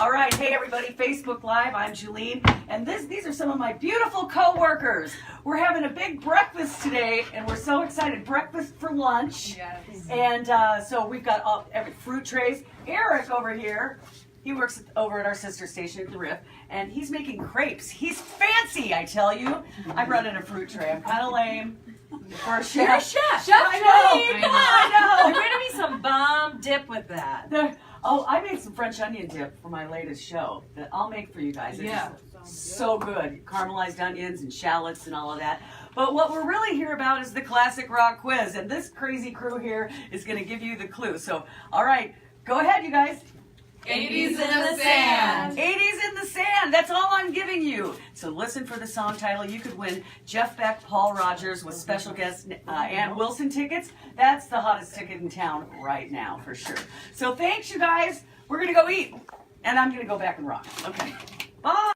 All right, hey everybody, Facebook Live, I'm Juline, and these are some of my beautiful co-workers. We're having a big breakfast today, and we're so excited. Breakfast for lunch. Yes. And so we've got every fruit trays. Eric over here, he works over at our sister station at the Riff, and he's making crepes. He's fancy, I tell you. I'm running a fruit tray. I'm kind of lame. For a chef. You're a chef. Chef I know. Juline, come on. I know. There's going to be some bomb dip with that. Oh, I made some French onion dip for my latest show that I'll make for you guys. It's so good. Caramelized onions and shallots and all of that. But what we're really here about is the classic rock quiz, and this crazy crew here is going to give you the clue. So, all right, go ahead, you guys. 80s in the sand. 80s in the sand. That's all I'm giving you. So listen for the song title. You could win Jeff Beck, Paul Rogers with special guest Ann Wilson tickets. That's the hottest ticket in town right now for sure. So thanks, you guys. We're going to go eat, and I'm going to go back and rock. Okay. Bye.